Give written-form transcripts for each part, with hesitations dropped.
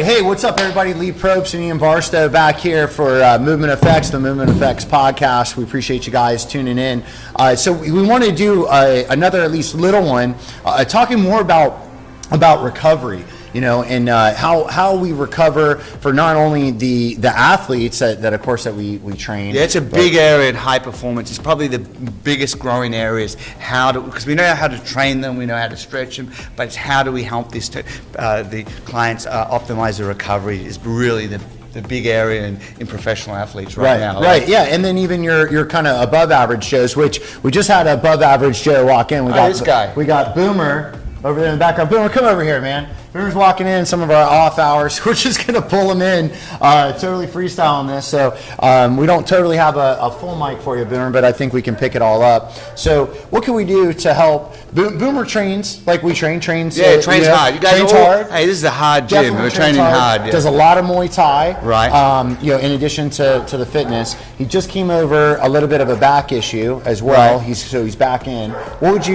right, hey, what's up, everybody? Lee Probst and Ian Barstow back here for Movement Effects, the Movement Effects podcast. We appreciate you guys tuning in. So we want to do another, at least little one, talking more about recovery. You know, and how we recover for not only the athletes that of course that we train. Yeah, it's a big area in high performance. It's probably the biggest growing areas. Because we know how to train them, we know how to stretch them, but it's how do we help the clients optimize their recovery is really the big area in professional athletes right now. Right, yeah, and then even your kind of above average Joes, which we just had an above average Joe walk in. We got this guy. We got Boomer over there in the background. Boomer, come over here, man. Boomer's walking in some of our off hours. We're just going to pull him in, totally freestyling this. So we don't totally have a full mic for you, Boomer, but I think we can pick it all up. So what can we do to help? Boomer trains like we trains. Yeah, trains hard. You guys trains hard. Hey, this is a hard gym. We're training hard. Yeah. Does a lot of Muay Thai. Right. You know, in addition to the fitness, he just came over a little bit of a back issue as well. Right. He's back in. What would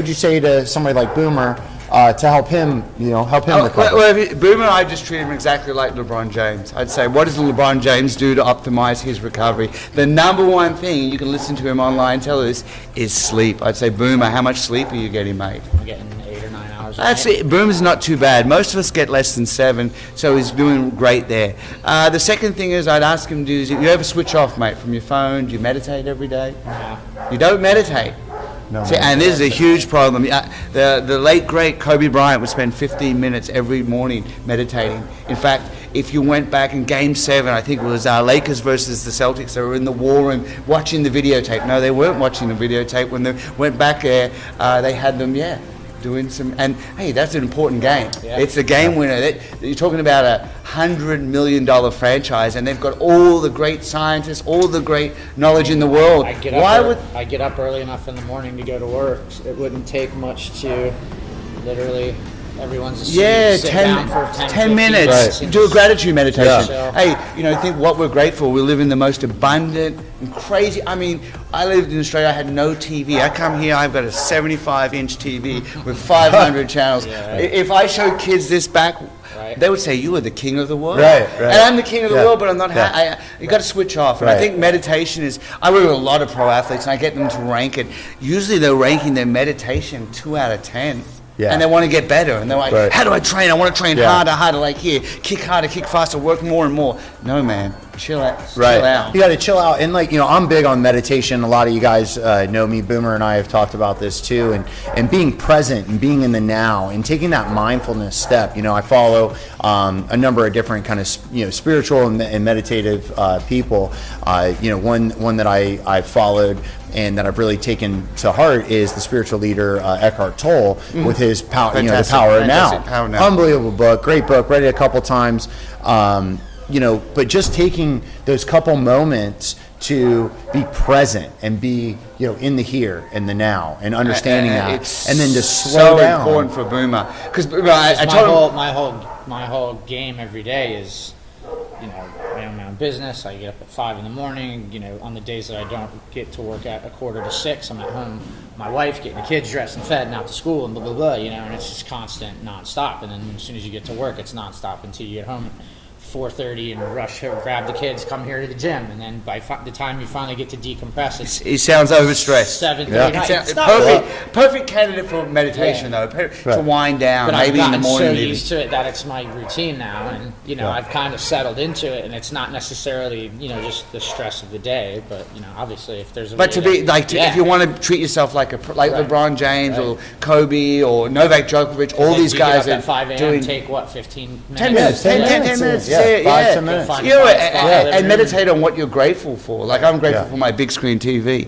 you say to somebody like Boomer? To help him, recover. Well, Boomer, I just treat him exactly like LeBron James. I'd say, what does LeBron James do to optimize his recovery? The number one thing, you can listen to him online tell us, is sleep. I'd say, Boomer, how much sleep are you getting, mate? I'm getting 8 or 9 hours. That's it. Boomer's not too bad. Most of us get less than 7, so he's doing great there. The second thing is I'd ask him, do you ever switch off, mate, from your phone? Do you meditate every day? No. You don't meditate? No, see, and this is a huge problem. The late, great Kobe Bryant would spend 15 minutes every morning meditating. In fact, if you went back in Game 7, I think it was Lakers versus the Celtics, they were in the war room watching the videotape. No, they weren't watching the videotape. When they went back there, they had them, doing some, and hey, that's an important game. Yeah. It's a game winner. You're talking about $100 million franchise, and they've got all the great scientists, all the great knowledge in the world. I get up early enough in the morning to go to work. It wouldn't take much to literally. Everyone's asleep. Sit down for 10 minutes. Right. Do a gratitude meditation. Yeah. Hey, think what we're grateful. We live in the most abundant and crazy. I mean, I lived in Australia. I had no TV. I come here. I've got a 75-inch TV with 500 channels. Yeah, right. If I show kids this back, they would say you are the king of the world. Right. And I'm the king of the world, but I'm not. You got to switch off. And I think meditation is. I work with a lot of pro athletes, and I get them to rank it. Usually, they're ranking their meditation 2 out of 10. Yeah. And they want to get better, and they're like, how do I train? I want to train harder, like here, kick harder, kick faster, work more and more. No, man, chill out. Chill out. You got to chill out, and I'm big on meditation. A lot of you guys know me. Boomer and I have talked about this too, and being present and being in the now and taking that mindfulness step. I follow a number of different kind of spiritual and meditative people. One that I followed and that I've really taken to heart is the spiritual leader Eckhart Tolle with his power, the Power of Now. Unbelievable book, great book, read it a couple times. But just taking those couple moments to be present and be, in the here and the now and understanding that, and then to slow down. So important for Boomer because my whole game every day is. I own my own business. I get up at 5 in the morning. On the days that I don't get to work at 5:45, I'm at home. My wife getting the kids dressed and fed and out to school and blah blah blah. And it's just constant, nonstop. And then as soon as you get to work, it's nonstop until you get home at 4:30 and rush here, grab the kids, come here to the gym, and then by the time you finally get to decompress, he sounds overstressed. 7:30. Perfect candidate for meditation though. To wind down, but maybe in the morning. I'm so used to it that it's my routine now, and I've kind of settled into it, and it's not necessarily just the stress of the day, but obviously if there's a if you want to treat yourself like LeBron James or Kobe or Novak Djokovic, all these guys at 5 a.m. doing take 15 minutes? 10 minutes. 10 minutes. Yeah. 5-10 minutes. And meditate on what you're grateful for. Like I'm grateful for my big screen TV.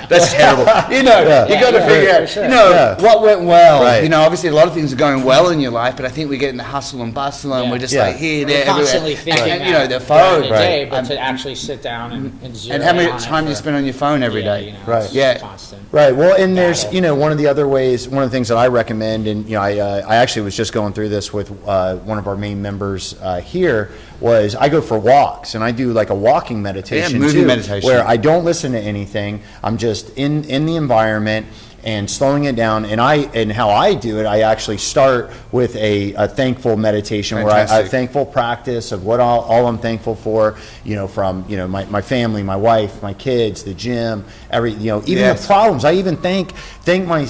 That's terrible. You got to figure out. What went well. Right. Obviously a lot of things are going well in your life, but I think we get in the hustle and bustle, and we're just like here, there, constantly everywhere. thinking the phone. The day, but to actually sit down and zero and how in much time do you spend on your phone every day? Constant. Right. Well, and there's one of the things that I recommend, and I actually was just going through this with one of our main members here, was I go for walks, and I do like a walking meditation meditation where I don't listen to anything. I'm just in the environment, and slowing it down. And how I do it, I actually start with a thankful meditation. Fantastic. Where I thankful practice of what all I'm thankful for, from, my family, my wife, my kids, the gym, even Yes. the problems. I even thank my,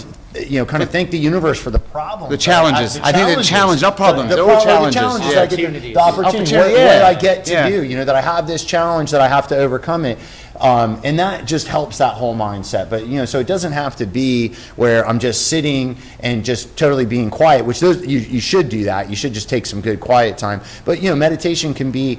kind of thank the universe for the problems. The challenges. I think they're challenges, not problems. They're all challenges. The Yeah. I get, Opportunities. the opportunity. What yeah. I get to Yeah. do, that I have this challenge that I have to overcome it. And that just helps that whole mindset. But, so it doesn't have to be where I'm just sitting and just totally being quiet, which you should do that. You should just take some good quiet time. But, meditation can be,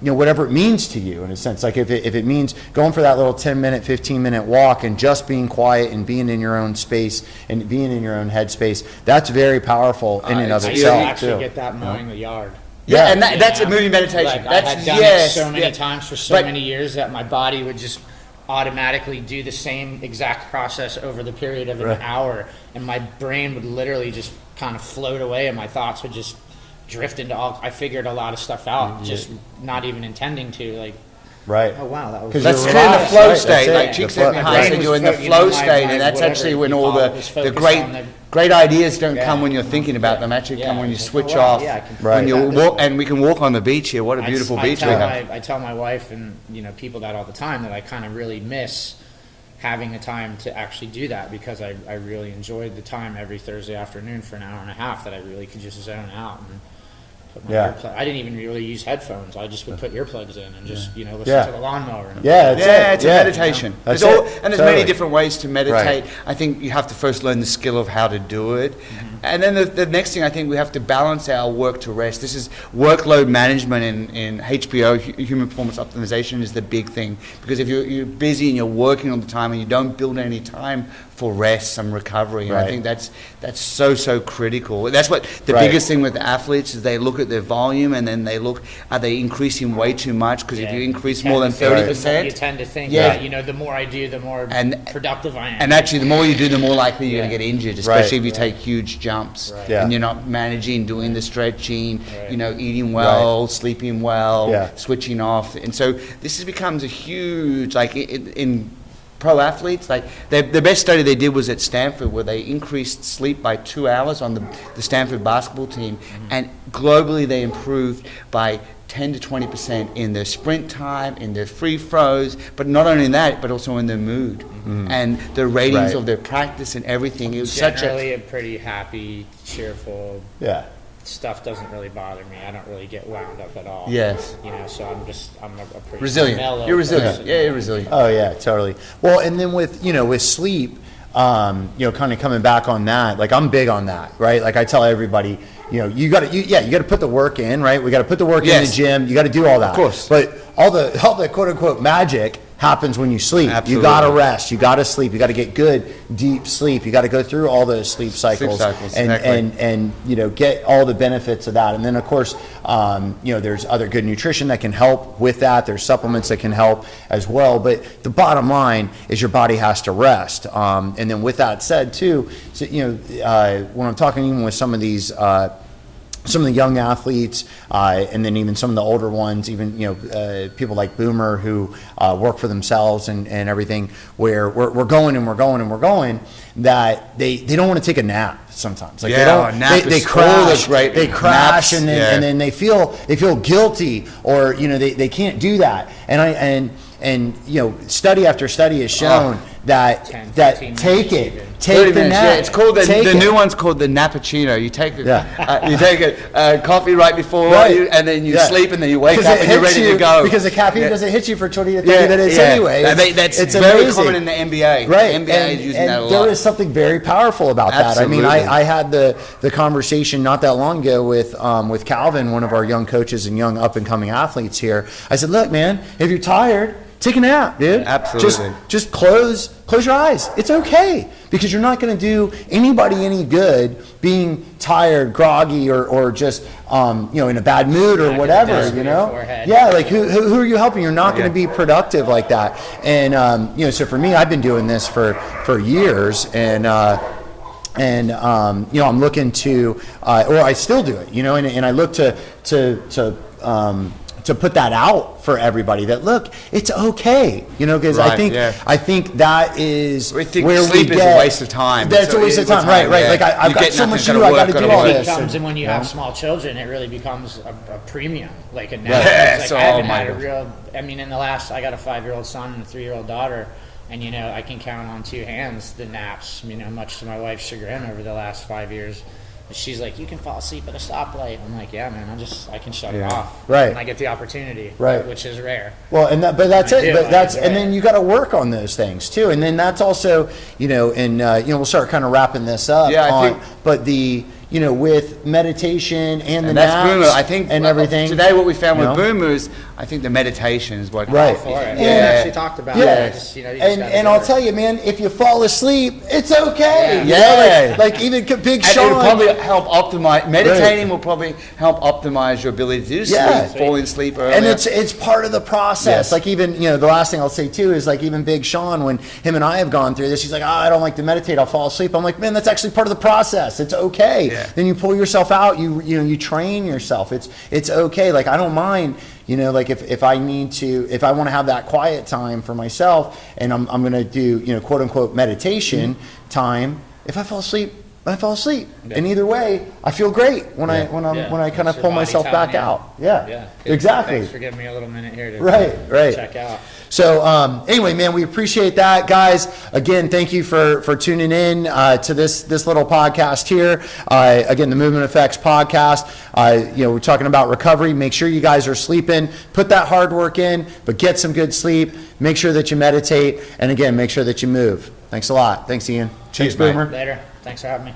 whatever it means to you in a sense. Like if it means going for that little 10-minute, 15-minute walk and just being quiet and being in your own space and being in your own headspace, that's very powerful in and of I used itself. to actually too. get that mowing the yard. Yeah, and that's You a know? moving meditation. Like, That's I had done yes, it so many yeah. times for so But- many years that my body would just automatically do the same exact process over the period of an Right. hour, and my brain would literally just kind of float away, and my thoughts would just drift into all. I figured a lot of stuff out, just not even intending to. Like, Right. oh wow, that was. 'Cause That's you're kind of the relaxed, flow right, state. that's it. Like The Cheek flow- said my behind brain said was you're in the fo- flow my state, and that's whatever actually you when all call it the was the focused great on the- great ideas don't Yeah. come when you're thinking about them. Actually, come Yeah, when you it's like, switch oh, wow, off. yeah, I can- Right. When you that this walk, way. and we can walk on the beach here. What a beautiful beach we have. I tell my wife and people that all the time that I kind of really miss having a time to actually do that, because I really enjoyed the time every Thursday afternoon for an hour and a half that I really could just zone out and put my Yeah. I didn't even really use headphones. I just would put earplugs in and just listen Yeah. to the lawnmower. And Yeah, that's Yeah, it. it's a Yeah. meditation. That's There's all, it. and there's Totally. many different ways to meditate. Right. I think you have to first learn the skill of how to do it. And then the next thing, I think we have to balance our work to rest. This is workload management in HPO, human performance optimization, is the big thing. Because if you're busy and you're working all the time and you don't build any time for rest, some recovery, and I Right. think that's so critical. That's what the Right. biggest thing with athletes is. They look at their volume and then they look, are they increasing way too much? Because if you increase more than 30%, you tend to think Yeah. that the more I do, the more And- productive I am. and actually, the more you do, the more likely you're going Yeah. to get injured, especially Right. if you take huge jumps Yeah. and you're not managing, doing the stretching, Right. Eating well, sleeping well, Yeah. switching off. And so this becomes a huge, like in pro athletes, like the best study they did was at Stanford, where they increased sleep by 2 hours on the Stanford basketball team, and globally they improved by 10 to 20% in their sprint time, in their free throws, but not only in that, but also in their mood and the ratings Right. of their practice and everything. It was such Generally a a pretty happy, cheerful. Yeah. Stuff doesn't really bother me. I don't really get wound up at all. Yes. So I'm a pretty resilient. mellow You're resilient. person. Yeah, you're resilient. Oh yeah, totally. Well, and then with sleep, kind of coming back on that, like I'm big on that, right? Like I tell everybody, you got to put the work in, right? We got to put the work in the Yes. gym. You got to do all that. Of course. But all the quote unquote magic happens when you sleep. Absolutely. You got to rest. You got to sleep. You got to get good deep sleep. You got to go through all those sleep cycles, and exactly. and get all the benefits of that. And then of course, there's other good nutrition that can help with that. There's supplements that can help as well. But the bottom line is your body has to rest. And then with that said too, so, when I'm talking even with some of these. Some of the young athletes, and then even some of the older ones, even people like Boomer who work for themselves and everything, where we're going and we're going and we're going, that they don't want to take a nap sometimes. Like they crash, great. they crash, Naps, and then they feel guilty, or they can't do that. And study after study has shown that 10, that 15 take minutes it. even. Take 30 the minutes, nap. yeah, it's called Take the it. new one's called the Nappuccino. You take Yeah. you take a coffee right before, Right. and then you Yeah. sleep, and then you wake Because up it and you're hits ready you- to go. Because the caffeine Yeah. doesn't hit you for 20 to 30 minutes anyway. That's It's very amazing. common in the NBA. Right. The NBA is using that a lot. There is something very powerful about that. I mean, Absolutely. I had the conversation not that long ago with Calvin, one of our young coaches and young up and coming athletes here. I said, look, man, if you're tired, take a nap, dude. Absolutely. Just close your eyes. It's okay, because you're not going to do anybody any good being tired, groggy, or just in a bad mood or Not whatever. gonna dust with your forehead. Yeah, like who are you helping? You're not going to be productive like that. And so for me, I've been doing this for years, and I'm looking to, or I still do it, and I look to to put that out for everybody that look, it's okay, you know, because Right, I think that is We think where sleep we is get a waste of time. That's a waste of time, right? yeah. Like I've You got get so nothing, much to gotta do. I work, got to do gotta all work. this. Comes, and when you have small children, it really becomes a premium, like a nap. Yeah, It's so, like I haven't oh my had a God. real. I mean, in the last, I got a 5-year-old son and a 3-year-old daughter, and you know, I can count on 2 hands the naps. You know, much to my wife's chagrin over the last 5 years. She's like, you can fall asleep at a stoplight. I'm like, yeah, man, I can shut it off. Right. And I get the opportunity. Right. Which is rare. Well, but that's I it. do, But that's, I and do. then you got to work on those things too. And then that's also, you know, and you know, we'll start kind of wrapping this up. Yeah, I think- But the, you know, with meditation and the And that's naps Boomer. I think and everything. today what we found you with know? Boomer is, I think the meditation is what. Right. For it. And- We actually talked about Yeah. it. Just, you know, you just And gotta and do I'll it. tell you, man, if you fall asleep, it's okay. Yeah. You know, Yeah. like even Big And Sean. it'll probably help optimize. Meditating will probably help optimize your ability to do sleep, Yeah. falling asleep earlier. And it's part of the process. Yes. Like even, you know, the last thing I'll say too is like even Big Sean, when him and I have gone through this, he's like, I don't like to meditate, I'll fall asleep. I'm like, man, that's actually part of the process. It's okay. Yeah. Then you pull yourself out, you train yourself. It's okay. Like I don't mind, you know, like if I want to have that quiet time for myself and I'm gonna do, you know, quote unquote meditation time, if I fall asleep, I fall asleep. Yeah. And either way, I feel great when Yeah. I kind It's of your pull body myself telling back you. out. Yeah. Yeah. Exactly. Thanks for giving me a little minute here to Right. check out. So anyway, man, we appreciate that, guys. Again, thank you for tuning in to this little podcast here. Again, the Movement Effects podcast. You know, we're talking about recovery. Make sure you guys are sleeping. Put that hard work in, but get some good sleep. Make sure that you meditate, and again, make sure that you move. Thanks a lot. Thanks, Ian. Cheers, Thanks, mate. Boomer. Later. Thanks for having me.